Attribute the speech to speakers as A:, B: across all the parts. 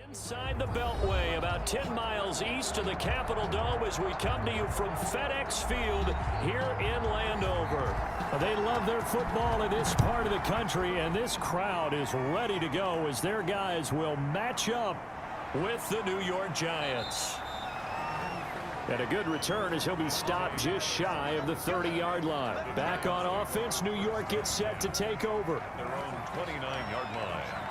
A: Inside the Beltway, about 10 miles east of the Capitol Dome as we come to you from FedEx Field here in Landover. They love their football in this part of the country, and this crowd is ready to go as their guys will match up with the New York Giants. And a good return as he'll be stopped just shy of the 30-yard line. Back on offense, New York gets set to take over.
B: Their own 29-yard line.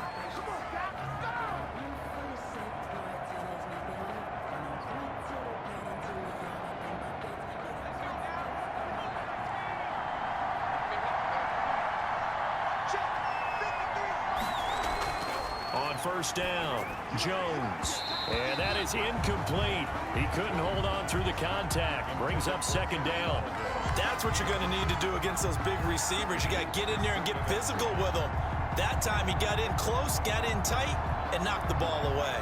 A: First down, Jones. And that is incomplete. He couldn't hold on through the contact. Brings up second down.
C: That's what you're going to need to do against those big receivers. You got to get in there and get physical with them. That time he got in close, got in tight, and knocked the ball away.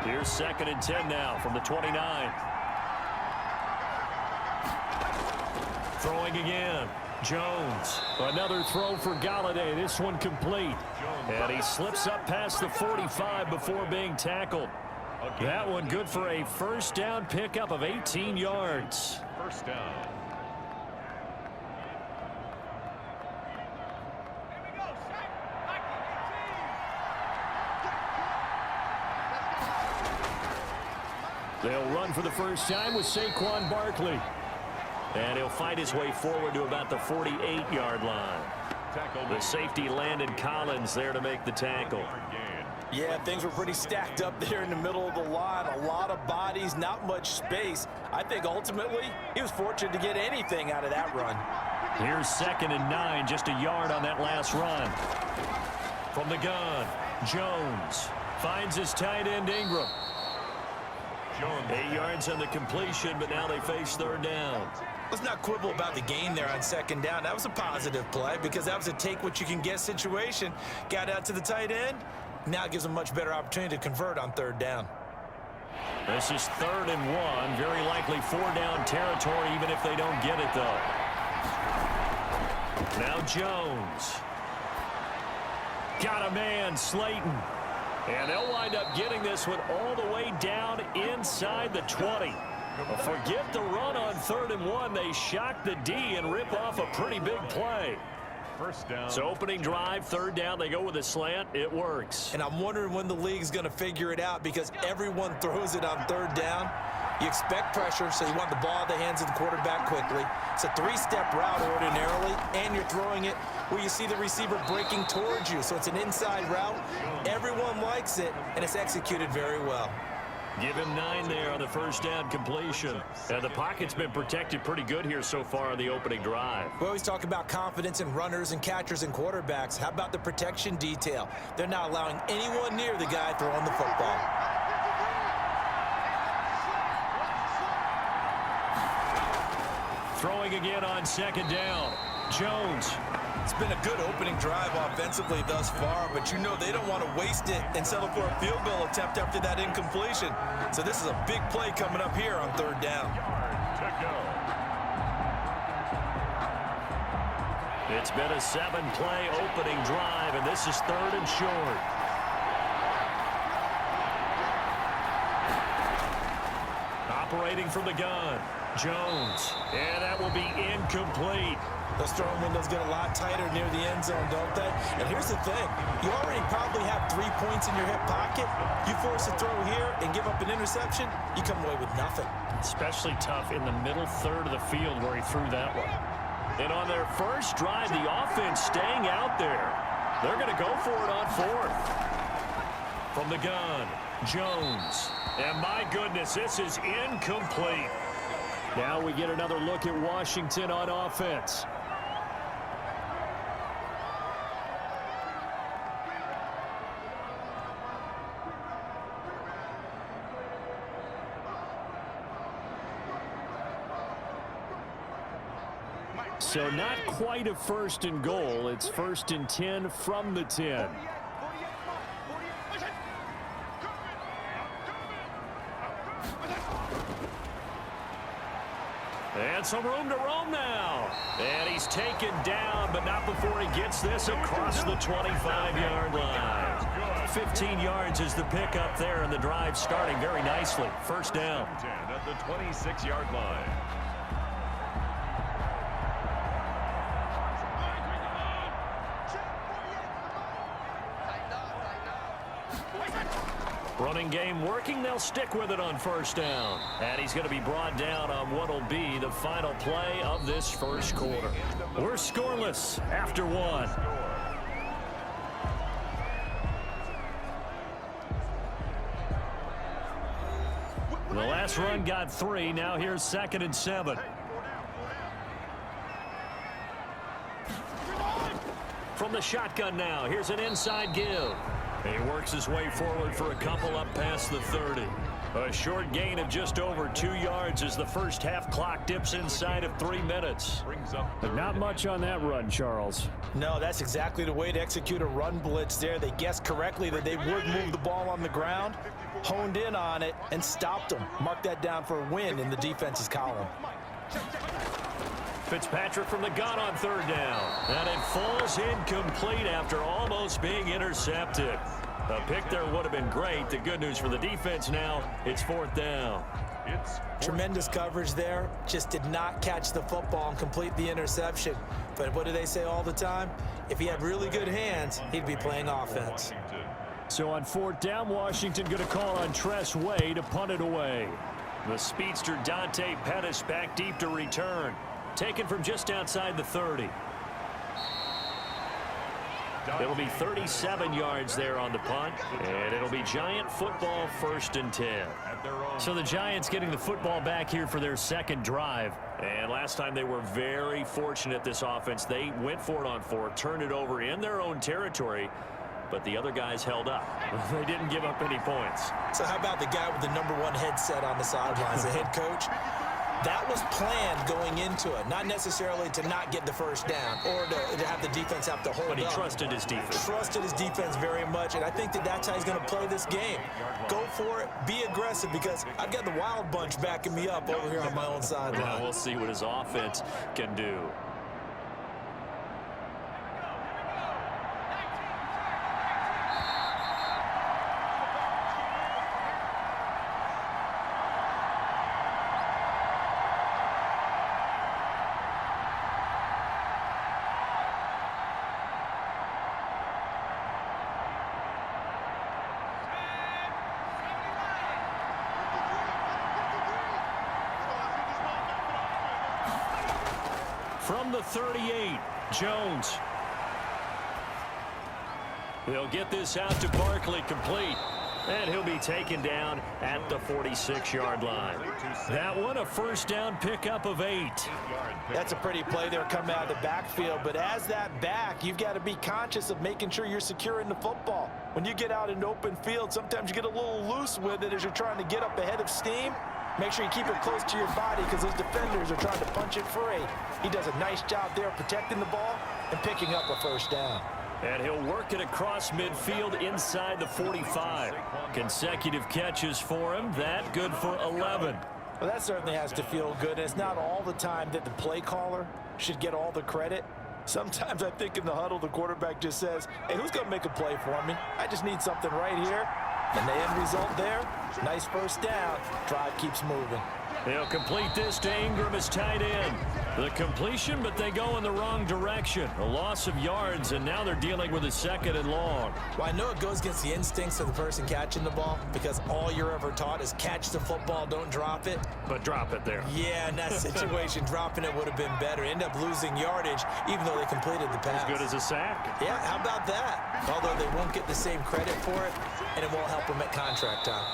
A: Here's 2nd and 10 now from the 29. Throwing again. Jones. Another throw for Galladay. This one complete. And he slips up past the 45 before being tackled. That one good for a first down pickup of 18 yards.
B: First down.
A: They'll run for the first time with Saquon Barkley. And he'll fight his way forward to about the 48-yard line. The safety Landon Collins there to make the tackle.
C: Yeah, things were pretty stacked up there in the middle of the line. A lot of bodies, not much space. I think ultimately he was fortunate to get anything out of that run.
A: Here's 2nd and 9, just a yard on that last run. From the gun, Jones finds his tight end Ingram. 8 yards on the completion, but now they face third down.
C: Let's not quibble about the gain there on second down. That was a positive play because that was a take-what-you-can-get situation. Got out to the tight end. Now it gives them a much better opportunity to convert on third down.
A: This is 3rd and 1. Very likely 4-down territory, even if they don't get it, though. Now Jones. Got a man, Slayton. And they'll wind up getting this one all the way down inside the 20. Forget the run on 3rd and 1. They shock the D and rip off a pretty big play.
B: First down.
A: So opening drive, 3rd down, they go with a slant. It works.
C: And I'm wondering when the league's going to figure it out because everyone throws it on 3rd down. You expect pressure, so you want the ball in the hands of the quarterback quickly. It's a 3-step route ordinarily, and you're throwing it where you see the receiver breaking towards you. So it's an inside route. Everyone likes it, and it's executed very well.
A: Give him 9 there on the first down completion. And the pocket's been protected pretty good here so far on the opening drive.
C: We always talk about confidence in runners and catchers and quarterbacks. How about the protection detail? They're not allowing anyone near the guy throwing the football.
A: Throwing again on 2nd down. Jones.
C: It's been a good opening drive offensively thus far, but you know they don't want to waste it and settle for a field goal attempt after that incompletion. So this is a big play coming up here on 3rd down.
A: It's been a 7-play opening drive, and this is 3rd and short. Operating from the gun, Jones, and that will be incomplete.
C: Those throwing windows get a lot tighter near the end zone, don't they? And here's the thing. You already probably have 3 points in your hip pocket. You force a throw here and give up an interception, you come away with nothing.
A: Especially tough in the middle 3rd of the field where he threw that one. And on their first drive, the offense staying out there. They're going to go for it on 4th. From the gun, Jones. And my goodness, this is incomplete. Now we get another look at Washington on offense. So not quite a 1st and goal. It's 1st and 10 from the 10. And some room to roam now. And he's taken down, but not before he gets this across the 25-yard line. 15 yards is the pickup there, and the drive starting very nicely. First down.
B: 10 at the 26-yard line.
A: Running game working. They'll stick with it on first down. And he's going to be brought down on what will be the final play of this first quarter. We're scoreless after one. The last run got 3. Now here's 2nd and 7. From the shotgun now, here's an inside give. He works his way forward for a couple up past the 30. A short gain of just over 2 yards as the first half clock dips inside of 3 minutes.
D: But not much on that run, Charles.
C: No, that's exactly the way to execute a run blitz there. They guessed correctly that they would move the ball on the ground, honed in on it, and stopped them. Mark that down for a win in the defense's column.
A: Fitzpatrick from the gun on 3rd down. And it falls incomplete after almost being intercepted. A pick there would have been great. The good news for the defense now, it's 4th down.
C: Tremendous coverage there. Just did not catch the football and complete the interception. But what do they say all the time? If he had really good hands, he'd be playing offense.
A: So on 4th down, Washington going to call on Tress Way to punt it away. The speedster Dante Pettis back deep to return. Taken from just outside the 30. It'll be 37 yards there on the punt, and it'll be Giant football 1st and 10. So the Giants getting the football back here for their second drive. And last time they were very fortunate, this offense. They went for it on 4, turned it over in their own territory, but the other guys held up. They didn't give up any points.
C: So how about the guy with the #1 headset on the sidelines, the head coach? That was planned going into it, not necessarily to not get the first down or to have the defense have to hold up.
A: But he trusted his defense.
C: Trusted his defense very much, and I think that's how he's going to play this game. Go for it, be aggressive, because I've got the wild bunch backing me up over here on my own sideline.
A: Now we'll see what his offense can do. From the 38, Jones. They'll get this out to Barkley, complete. And he'll be taken down at the 46-yard line. That one, a first down pickup of 8.
C: That's a pretty play there coming out of the backfield. But as that back, you've got to be conscious of making sure you're securing the football. When you get out in open field, sometimes you get a little loose with it as you're trying to get up ahead of steam. Make sure you keep it close to your body because those defenders are trying to punch it free. He does a nice job there protecting the ball and picking up a first down.
A: And he'll work it across midfield inside the 45. Consecutive catches for him. That good for 11.
C: Well, that certainly has to feel good. And it's not all the time that the play caller should get all the credit. Sometimes I think in the huddle, the quarterback just says, hey, who's going to make a play for me? I just need something right here. And the end result there, nice first down. Drive keeps moving.
A: They'll complete this to Ingram as tight end. The completion, but they go in the wrong direction. A loss of yards, and now they're dealing with a 2nd and long.
C: Well, I know it goes against the instincts of the person catching the ball because all you're ever taught is catch the football, don't drop it.
A: But drop it there.
C: Yeah, in that situation, dropping it would have been better. End up losing yardage, even though they completed the pass.
A: As good as a sack.
C: Yeah, how about that? Although they won't get the same credit for it, and it won't help them at contract time.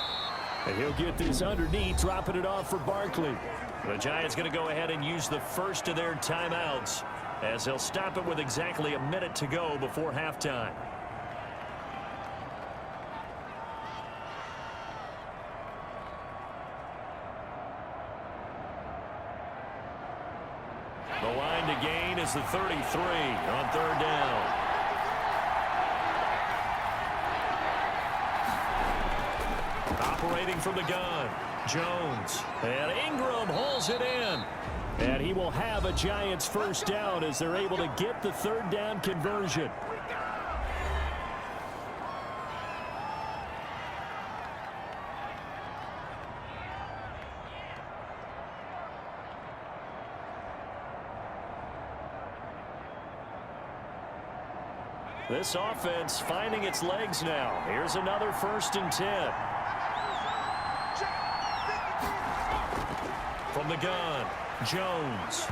A: And he'll get this underneath, dropping it off for Barkley. The Giants going to go ahead and use the first of their timeouts as they'll stop it with exactly a minute to go before halftime. The line to gain is the 33 on 3rd down. Operating from the gun, Jones. And Ingram hauls it in. And he will have a Giants first down as they're able to get the 3rd down conversion. This offense finding its legs now. Here's another 1st and 10. From the gun, Jones.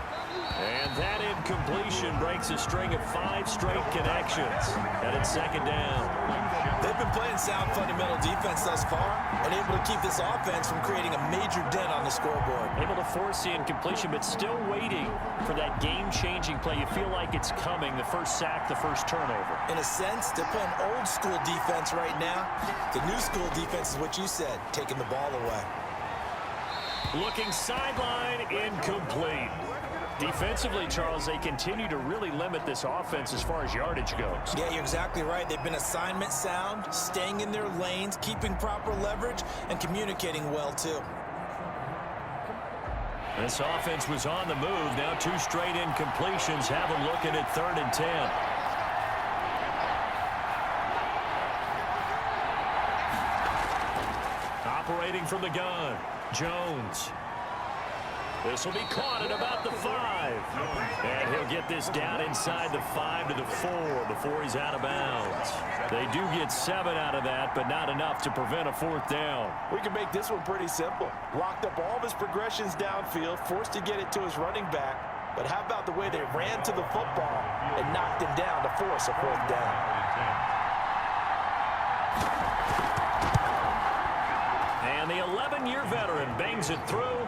A: And that incompletion breaks a string of 5 straight connections. And it's 2nd down.
C: They've been playing sound fundamental defense thus far and able to keep this offense from creating a major dent on the scoreboard.
A: Able to force the incompletion, but still waiting for that game-changing play. You feel like it's coming, the first sack, the first turnover.
C: In a sense, they're playing old-school defense right now. The new-school defense is what you said, taking the ball away.
A: Looking sideline, incomplete. Defensively, Charles, they continue to really limit this offense as far as yardage goes.
C: Yeah, you're exactly right. They've been assignment sound, staying in their lanes, keeping proper leverage, and communicating well, too.
A: This offense was on the move. Now 2 straight incompletions have them looking at 3rd and 10. Operating from the gun, Jones. This will be caught at about the 5. And he'll get this down inside the 5 to the 4 before he's out of bounds. They do get 7 out of that, but not enough to prevent a 4th down.
E: We can make this one pretty simple. Locked up all of his progressions downfield, forced to get it to his running back. But how about the way they ran to the football and knocked him down to force a 4th down?
A: And the 11-year veteran bangs it through.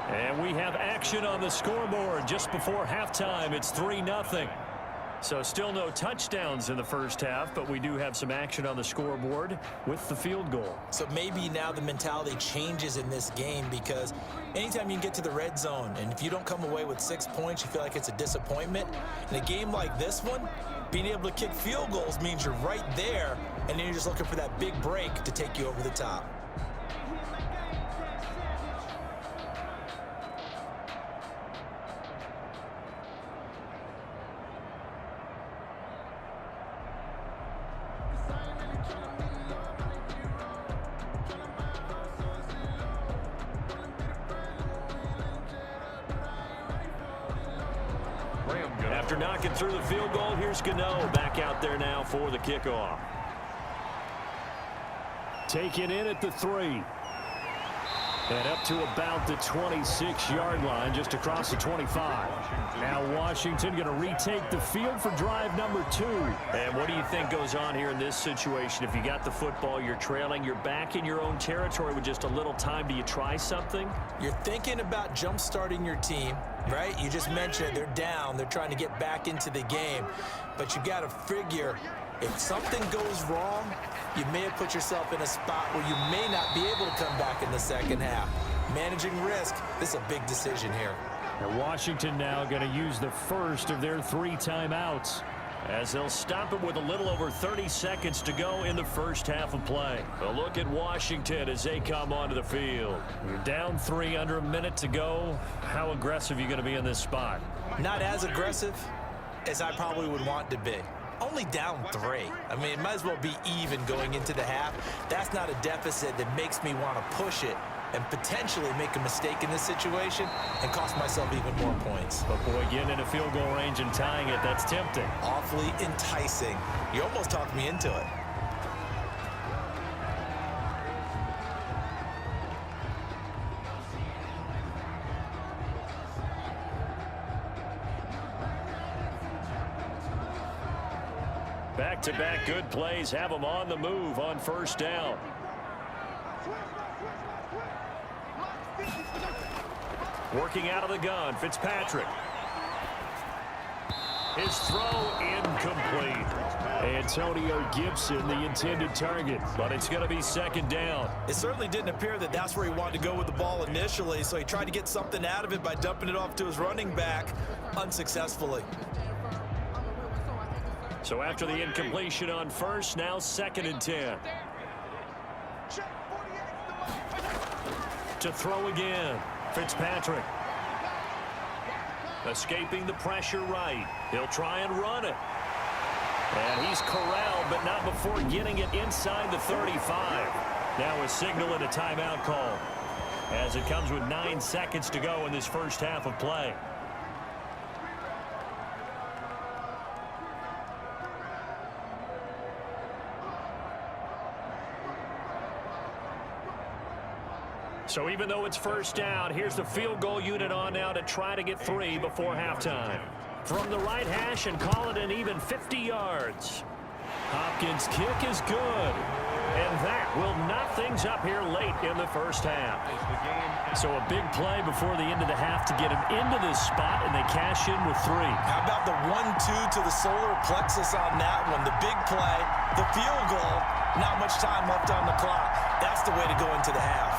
A: And we have action on the scoreboard just before halftime. It's 3-0. So still no touchdowns in the first half, but we do have some action on the scoreboard with the field goal.
C: So maybe now the mentality changes in this game because anytime you can get to the red zone, and if you don't come away with 6 points, you feel like it's a disappointment. In a game like this one, being able to kick field goals means you're right there, and then you're just looking for that big break to take you over the top.
A: After knocking through the field goal, here's Gano back out there now for the kickoff.
D: Taken in at the 3. And up to about the 26-yard line, just across the 25. Now Washington going to retake the field for drive number 2.
A: And what do you think goes on here in this situation? If you got the football, you're trailing, you're back in your own territory with just a little time. Do you try something?
C: You're thinking about jump-starting your team, right? You just mentioned it. They're down. They're trying to get back into the game. But you got to figure if something goes wrong, you may have put yourself in a spot where you may not be able to come back in the second half. Managing risk, this is a big decision here.
D: And Washington now going to use the first of their 3 timeouts,
A: as they'll stop it with a little over 30 seconds to go in the first half of play. A look at Washington as they come onto the field.
D: You're down 3, under a minute to go. How aggressive are you going to be in this spot?
C: Not as aggressive as I probably would want to be. Only down 3. I mean, it might as well be even going into the half. That's not a deficit that makes me want to push it and potentially make a mistake in this situation and cost myself even more points.
D: But boy, getting in a field goal range and tying it, that's tempting.
C: Awfully enticing. You almost talked me into it.
A: Back-to-back good plays have them on the move on first down. Working out of the gun, Fitzpatrick. His throw incomplete.
D: Antonio Gibson, the intended target,
A: but it's going to be second down.
C: It certainly didn't appear that that's where he wanted to go with the ball initially, so he tried to get something out of it by dumping it off to his running back unsuccessfully.
A: So after the incompletion on first, now 2nd and 10. To throw again, Fitzpatrick. Escaping the pressure right. He'll try and run it. And he's corralled, but not before getting it inside the 35. Now a signal and a timeout call, as it comes with 9 seconds to go in this first half of play. So even though it's first down, here's the field goal unit on now to try to get 3 before halftime. From the right hash and call it an even 50 yards. Hopkins' kick is good. And that will knock things up here late in the first half. So a big play before the end of the half to get him into this spot, and they cash in with 3.
C: How about the 1-2 to the solar plexus on that one? The big play, the field goal, not much time left on the clock. That's the way to go into the half.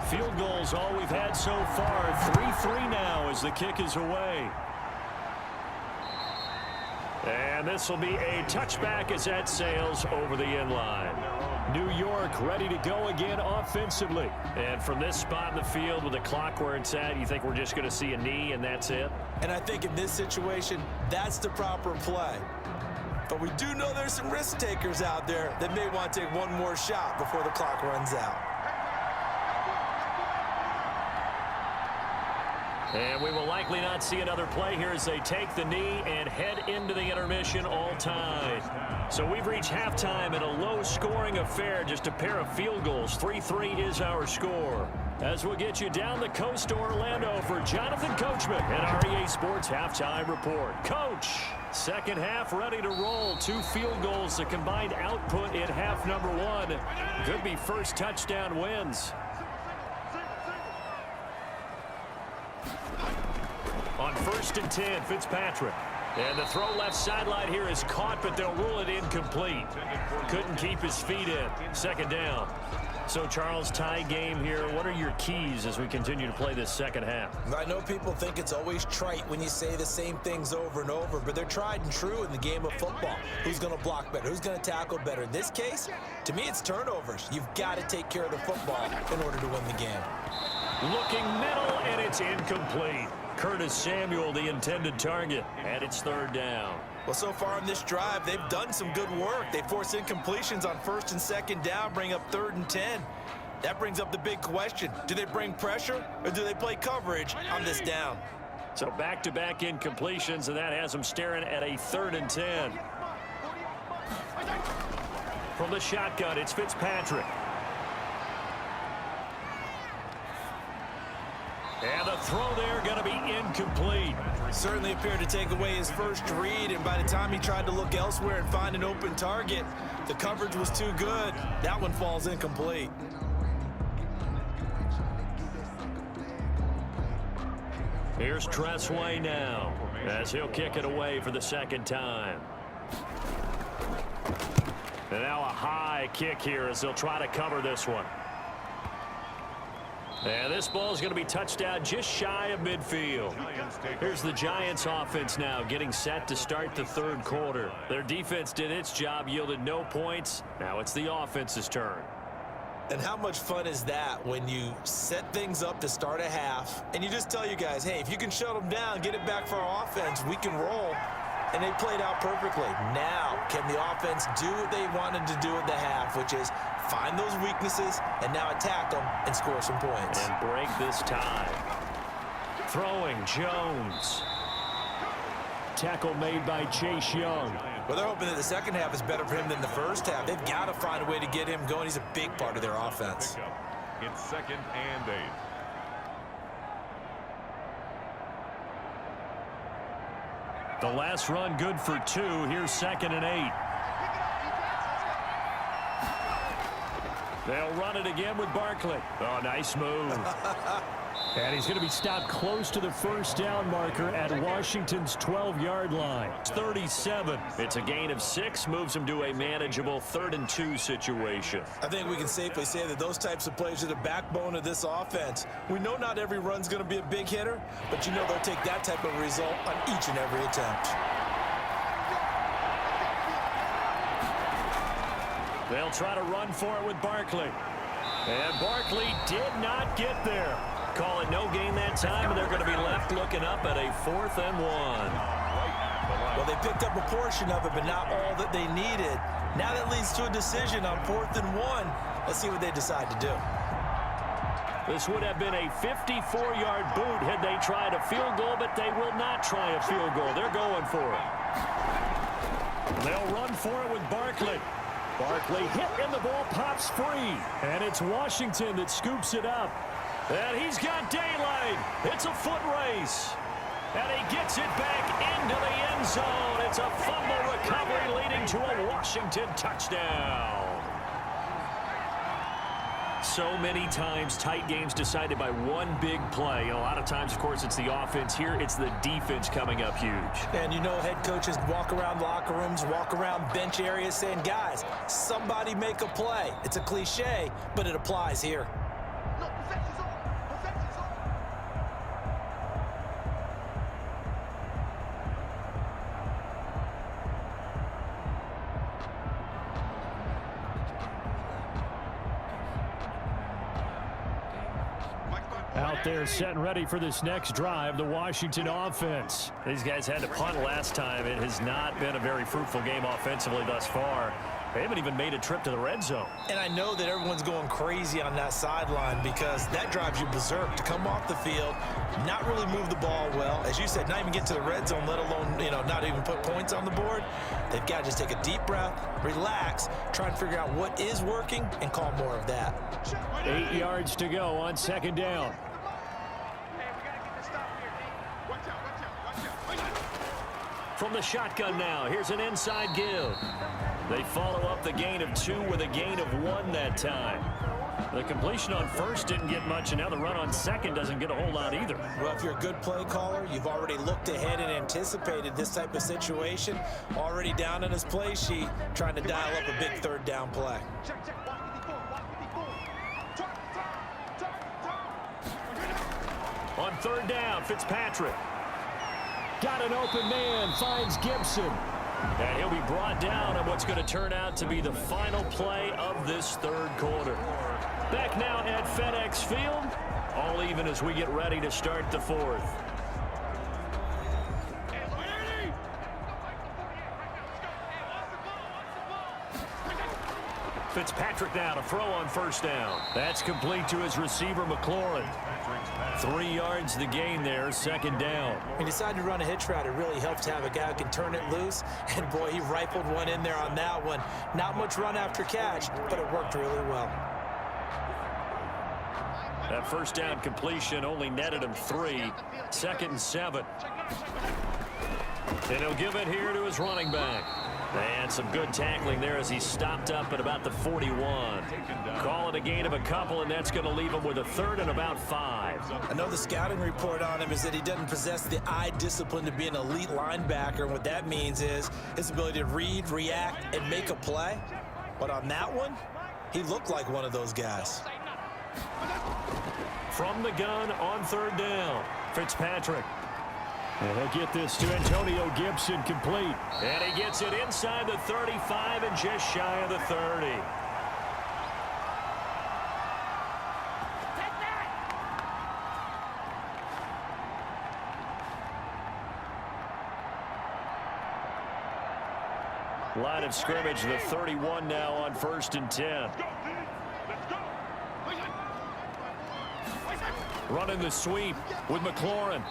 A: Field goals all we've had so far. 3-3 now as the kick is away. And this will be a touchback as that sails over the end line. New York ready to go again offensively. And from this spot in the field with the clock where it's at, you think we're just going to see a knee and that's it?
C: And I think in this situation, that's the proper play. But we do know there's some risk takers out there that may want to take one more shot before the clock runs out.
A: And we will likely not see another play here as they take the knee and head into the intermission all tied. So we've reached halftime in a low-scoring affair, just a pair of field goals. 3-3 is our score. As we'll get you down the coast to Orlando for Jonathan Coachman at REA Sports Halftime Report. Coach, second half ready to roll. 2 field goals, the combined output in half number 1. Could be first touchdown wins. On 1st and 10, Fitzpatrick. And the throw left sideline here is caught, but they'll rule it incomplete. Couldn't keep his feet in. Second down. So, Charles, tie game here. What are your keys as we continue to play this second half?
C: I know people think it's always trite when you say the same things over and over, but they're tried and true in the game of football. Who's going to block better? Who's going to tackle better? In this case, to me, it's turnovers. You've got to take care of the football in order to win the game.
A: Looking middle, and it's incomplete. Curtis Samuel, the intended target, and it's third down.
C: Well, so far in this drive, they've done some good work. They force incompletions on 1st and 2nd down, bring up 3rd and 10. That brings up the big question. Do they bring pressure, or do they play coverage on this down?
A: So back-to-back incompletions, and that has them staring at a 3rd and 10. From the shotgun, it's Fitzpatrick. And the throw there going to be incomplete.
C: Certainly appeared to take away his first read, and by the time he tried to look elsewhere and find an open target, the coverage was too good. That one falls incomplete.
A: Here's Tressway now as he'll kick it away for the second time. And now a high kick here as they'll try to cover this one. And this ball is going to be touched down just shy of midfield. Here's the Giants offense now getting set to start the 3rd quarter. Their defense did its job, yielded no points. Now it's the offense's turn.
C: And how much fun is that when you set things up to start a half and you just tell your guys, hey, if you can shut them down, get it back for our offense, we can roll. And they played out perfectly. Now, can the offense do what they wanted to do at the half, which is find those weaknesses and now attack them and score some points.
A: And break this tie. Throwing, Jones. Tackle made by Chase Young.
C: Well, they're hoping that the second half is better for him than the first half. They've got to find a way to get him going. He's a big part of their offense.
B: It's 2nd and 8.
A: The last run good for 2. Here's 2nd and 8. They'll run it again with Barkley. Oh, nice move. And he's going to be stopped close to the first down marker at Washington's 12-yard line. It's 37. It's a gain of 6, moves him to a manageable 3rd and 2 situation.
C: I think we can safely say that those types of plays are the backbone of this offense. We know not every run's going to be a big hitter, but you know they'll take that type of result on each and every attempt.
A: They'll try to run for it with Barkley. And Barkley did not get there. Call it no gain that time, and they're going to be left looking up at a 4th and 1.
C: Well, they picked up a portion of it, but not all that they needed. Now that leads to a decision on 4th and 1. Let's see what they decide to do.
A: This would have been a 54-yard boot had they tried a field goal, but they will not try a field goal. They're going for it. They'll run for it with Barkley. Barkley hit and the ball pops free. And it's Washington that scoops it up. And he's got daylight. It's a foot race. And he gets it back into the end zone. It's a fumble recovery leading to a Washington touchdown. So many times, tight games decided by one big play. A lot of times, of course, it's the offense. Here, it's the defense coming up huge.
C: And you know head coaches walk around locker rooms, walk around bench areas saying, guys, somebody make a play. It's a cliche, but it applies here.
A: Out there set and ready for this next drive, the Washington offense. These guys had to punt last time. It has not been a very fruitful game offensively thus far. They haven't even made a trip to the red zone.
C: And I know that everyone's going crazy on that sideline because that drives you berserk to come off the field, not really move the ball well. As you said, not even get to the red zone, let alone, not even put points on the board. They've got to just take a deep breath, relax, try and figure out what is working, and call more of that.
A: 8 yards to go on 2nd down. From the shotgun now, here's an inside give. They follow up the gain of 2 with a gain of 1 that time. The completion on first didn't get much, and now the run on second doesn't get a whole lot either.
C: Well, if you're a good play caller, you've already looked ahead and anticipated this type of situation. Already down on his play sheet, trying to dial up a big 3rd down play.
A: On 3rd down, Fitzpatrick. Got an open man, finds Gibson. And he'll be brought down on what's going to turn out to be the final play of this 3rd quarter. Back now at FedEx Field, all even as we get ready to start the 4th. Fitzpatrick now to throw on 1st down. That's complete to his receiver, McLaurin. 3 yards the gain there, 2nd down.
C: He decided to run a hitch route. It really helped to have a guy who can turn it loose. And, boy, he rifled one in there on that one. Not much run after catch, but it worked really well.
A: That 1st down completion only netted him 3. 2nd and 7. And he'll give it here to his running back. And some good tackling there as he stopped up at about the 41. Call it a gain of a couple, and that's going to leave him with a 3rd and about 5.
C: I know the scouting report on him is that he doesn't possess the eye discipline to be an elite linebacker. And what that means is his ability to read, react, and make a play. But on that one, he looked like one of those guys.
A: From the gun on 3rd down, Fitzpatrick. And he'll get this to Antonio Gibson complete. And he gets it inside the 35 and just shy of the 30. Line of scrimmage, the 31 now on 1st and 10. Running the sweep with McLaurin.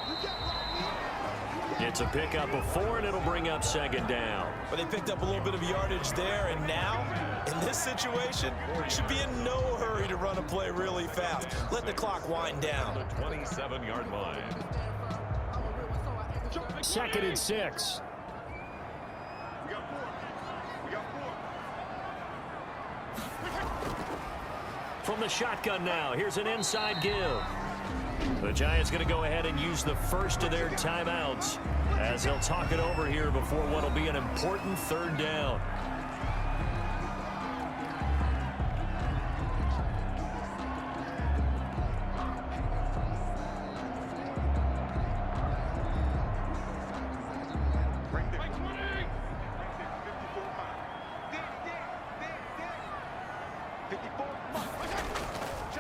A: It's a pickup of 4, and it'll bring up 2nd down.
C: But they picked up a little bit of yardage there, and now, in this situation, should be in no hurry to run a play really fast. Let the clock wind down.
B: The 27-yard line.
A: 2nd and 6. From the shotgun now, here's an inside give. The Giants going to go ahead and use the first of their timeouts as they'll talk it over here before what will be an important 3rd down.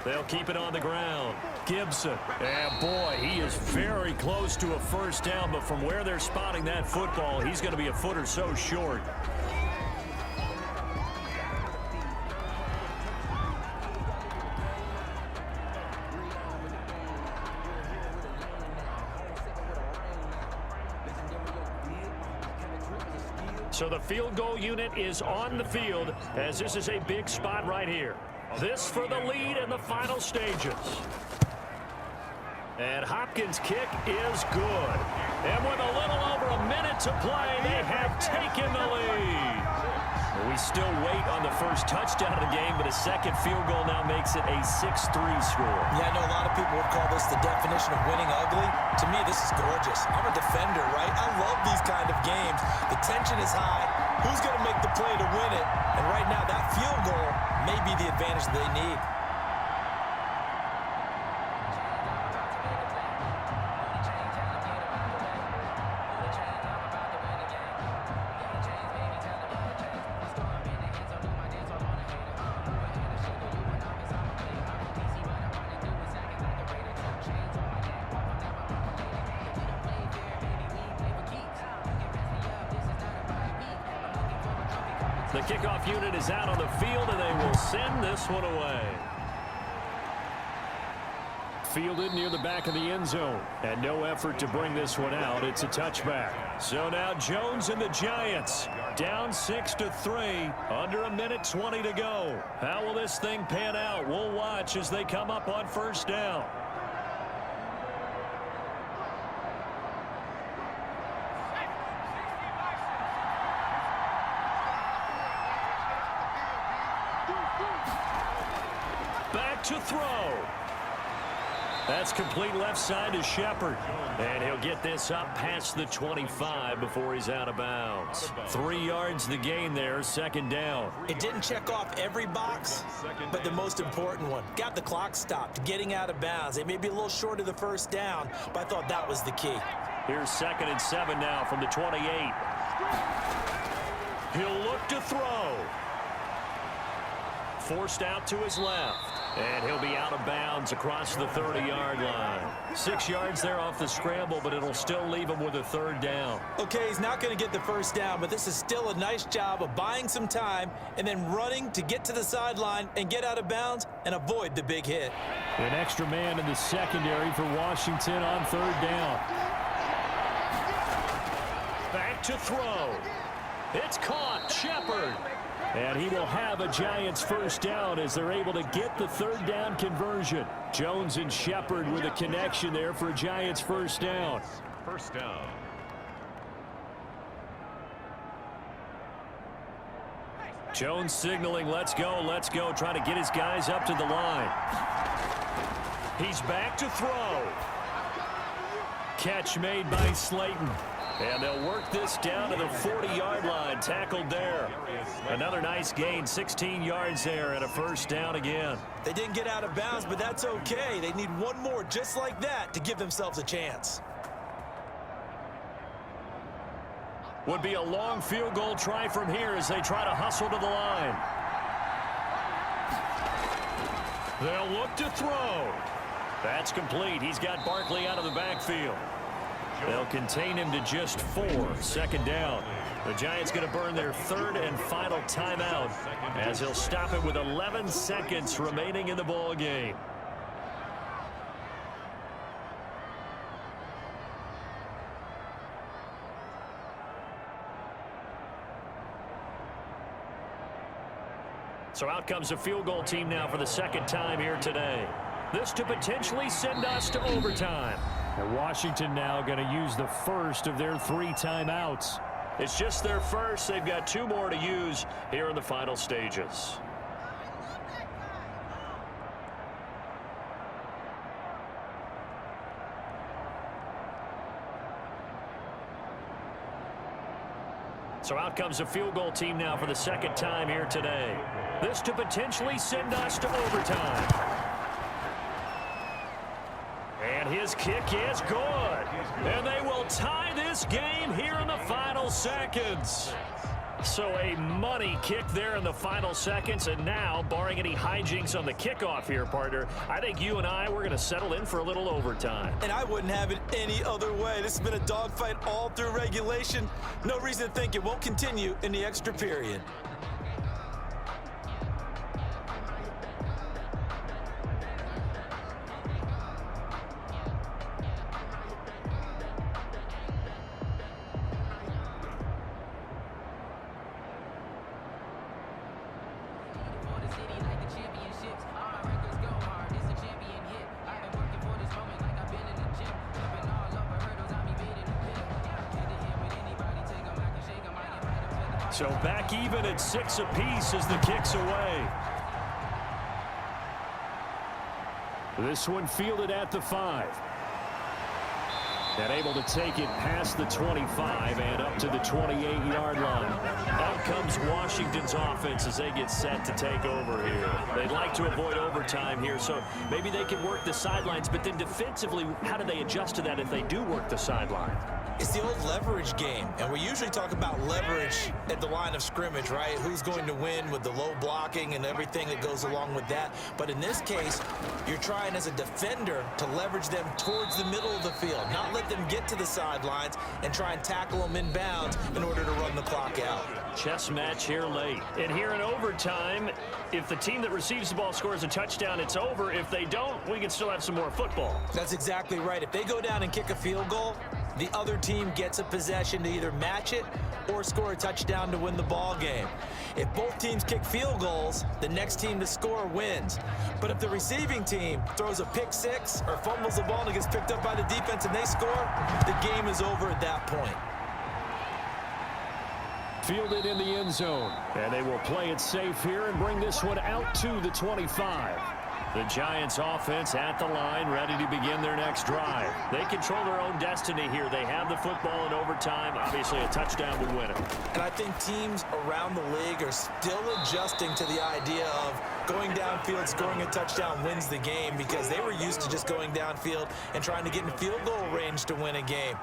A: They'll keep it on the ground. Gibson. And boy, he is very close to a first down, but from where they're spotting that football, he's going to be a foot or so short. So the field goal unit is on the field as this is a big spot right here. This for the lead in the final stages. And Hopkins' kick is good. And with a little over a minute to play, they have taken the lead. We still wait on the first touchdown of the game, but a second field goal now makes it a 6-3 score.
C: Yeah, I know a lot of people would call this the definition of winning ugly. To me, this is gorgeous. I'm a defender, right? I love these kind of games. The tension is high. Who's going to make the play to win it? And right now, that field goal may be the advantage they need.
A: The kickoff unit is out on the field, and they will send this one away. Fielded near the back of the end zone, and no effort to bring this one out. It's a touchback. So now Jones and the Giants down 6-3, under a minute 20 to go. How will this thing pan out? We'll watch as they come up on first down. Back to throw. That's complete left side to Shepard. And he'll get this up past the 25 before he's out of bounds. 3 yards the gain there, second down.
C: It didn't check off every box, but the most important one. Got the clock stopped, getting out of bounds. They may be a little short of the first down, but I thought that was the key.
A: Here's 2nd and 7 now from the 28. He'll look to throw. Forced out to his left. And he'll be out of bounds across the 30-yard line. 6 yards there off the scramble, but it'll still leave him with a third down.
C: Okay, he's not going to get the first down, but this is still a nice job of buying some time and then running to get to the sideline and get out of bounds and avoid the big hit.
D: An extra man in the secondary for Washington on third down.
A: Back to throw. It's caught. Shepard. And he will have a Giants first down as they're able to get the third down conversion. Jones and Shepard with a connection there for a Giants first down.
B: First down.
A: Jones signaling, let's go, trying to get his guys up to the line. He's back to throw. Catch made by Slayton. And they'll work this down to the 40-yard line, tackled there. Another nice gain, 16 yards there, and a first down again.
C: They didn't get out of bounds, but that's okay. They need one more just like that to give themselves a chance.
A: Would be a long field goal try from here as they try to hustle to the line. They'll look to throw. That's complete. He's got Barkley out of the backfield. They'll contain him to just 4, second down. The Giants going to burn their third and final timeout as he'll stop it with 11 seconds remaining in the ball game. So out comes a field goal team now for the second time here today. This to potentially send us to overtime.
D: And Washington now going to use the first of their 3 timeouts.
A: It's just their first. They've got 2 more to use here in the final stages. So out comes a field goal team now for the second time here today. This to potentially send us to overtime. And his kick is good. And they will tie this game here in the final seconds. So a money kick there in the final seconds, and now, barring any hijinks on the kickoff here, partner, I think you and we're going to settle in for a little overtime.
C: And I wouldn't have it any other way. This has been a dogfight all through regulation. No reason to think it won't continue in the extra period.
A: So back even at 6 apiece as the kick's away. This one fielded at the 5. And able to take it past the 25 and up to the 28-yard line. Out comes Washington's offense as they get set to take over here. They'd like to avoid overtime here, so maybe they can work the sidelines, but then defensively, how do they adjust to that if they do work the sideline?
C: It's the old leverage game, and we usually talk about leverage at the line of scrimmage, right? Who's going to win with the low blocking and everything that goes along with that. But in this case, you're trying as a defender to leverage them towards the middle of the field, not let them get to the sidelines and try and tackle them in bounds in order to run the clock out.
A: Chess match here late. And here in overtime, if the team that receives the ball scores a touchdown, it's over. If they don't, we can still have some more football.
C: That's exactly right. If they go down and kick a field goal, the other team gets a possession to either match it or score a touchdown to win the ball game. If both teams kick field goals, the next team to score wins. But if the receiving team throws a pick six or fumbles the ball and it gets picked up by the defense and they score, the game is over at that point.
D: Fielded in the end zone. And they will play it safe here and bring this one out to the 25.
A: The Giants offense at the line, ready to begin their next drive. They control their own destiny here. They have the football in overtime. Obviously, a touchdown would win it.
C: And I think teams around the league are still adjusting to the idea of going downfield, scoring a touchdown wins the game, because they were used to just going downfield and trying to get in field goal range to win a game.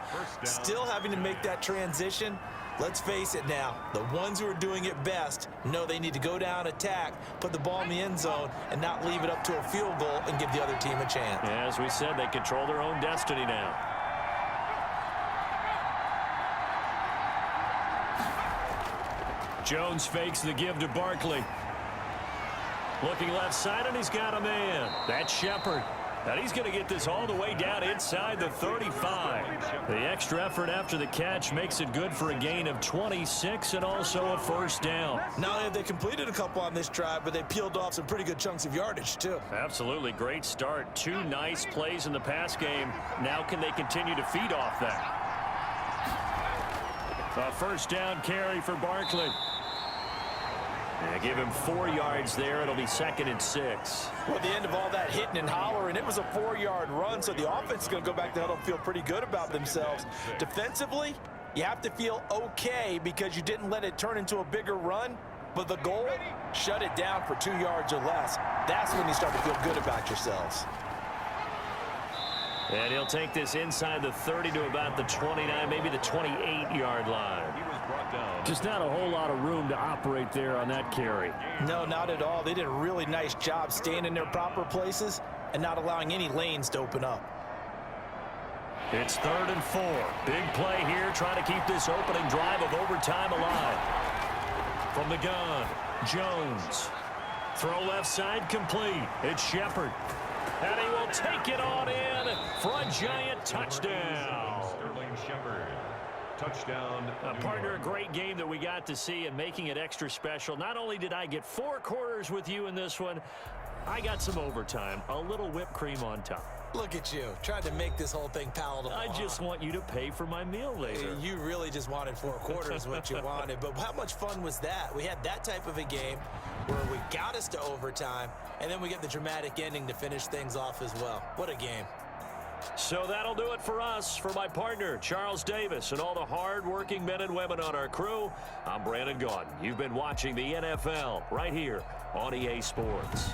C: Still having to make that transition. Let's face it now, the ones who are doing it best know they need to go down, attack, put the ball in the end zone, and not leave it up to a field goal and give the other team a chance.
A: Yeah, as we said, they control their own destiny now. Jones fakes the give to Barkley. Looking left side, and he's got a man. That's Shepard. And he's going to get this all the way down inside the 35. The extra effort after the catch makes it good for a gain of 26 and also a first down.
C: Not only have they completed a couple on this drive, but they peeled off some pretty good chunks of yardage, too.
A: Absolutely. Great start. 2 nice plays in the pass game. Now can they continue to feed off that? A first down carry for Barkley. And give him 4 yards there. It'll be 2nd and 6.
E: Well, at the end of all that hitting and hollering, it was a 4-yard run, so the offense is going to go back to huddle and feel pretty good about themselves. Defensively, you have to feel okay because you didn't let it turn into a bigger run, but the goal, shut it down for 2 yards or less. That's when you start to feel good about yourselves.
A: And he'll take this inside the 30 to about the 29, maybe the 28-yard line.
D: Just not a whole lot of room to operate there on that carry.
E: No, not at all. They did a really nice job staying in their proper places and not allowing any lanes to open up.
A: It's 3rd and 4. Big play here, trying to keep this opening drive of overtime alive. From the gun, Jones. Throw left side complete. It's Shepard. And he will take it on in for a Giant touchdown.
B: Sterling Shepard. Touchdown.
A: Partner, a great game that we got to see and making it extra special. Not only did I get 4 quarters with you in this one, I got some overtime. A little whipped cream on top.
C: Look at you, trying to make this whole thing palatable.
A: I just want you to pay for my meal later.
C: You really just wanted 4 quarters what you wanted. But how much fun was that? We had that type of a game where we got us to overtime, and then we get the dramatic ending to finish things off as well. What a game.
A: So that'll do it for us. For my partner, Charles Davis, and all the hard-working men and women on our crew, I'm Brandon Gaudin. You've been watching the NFL right here on EA Sports.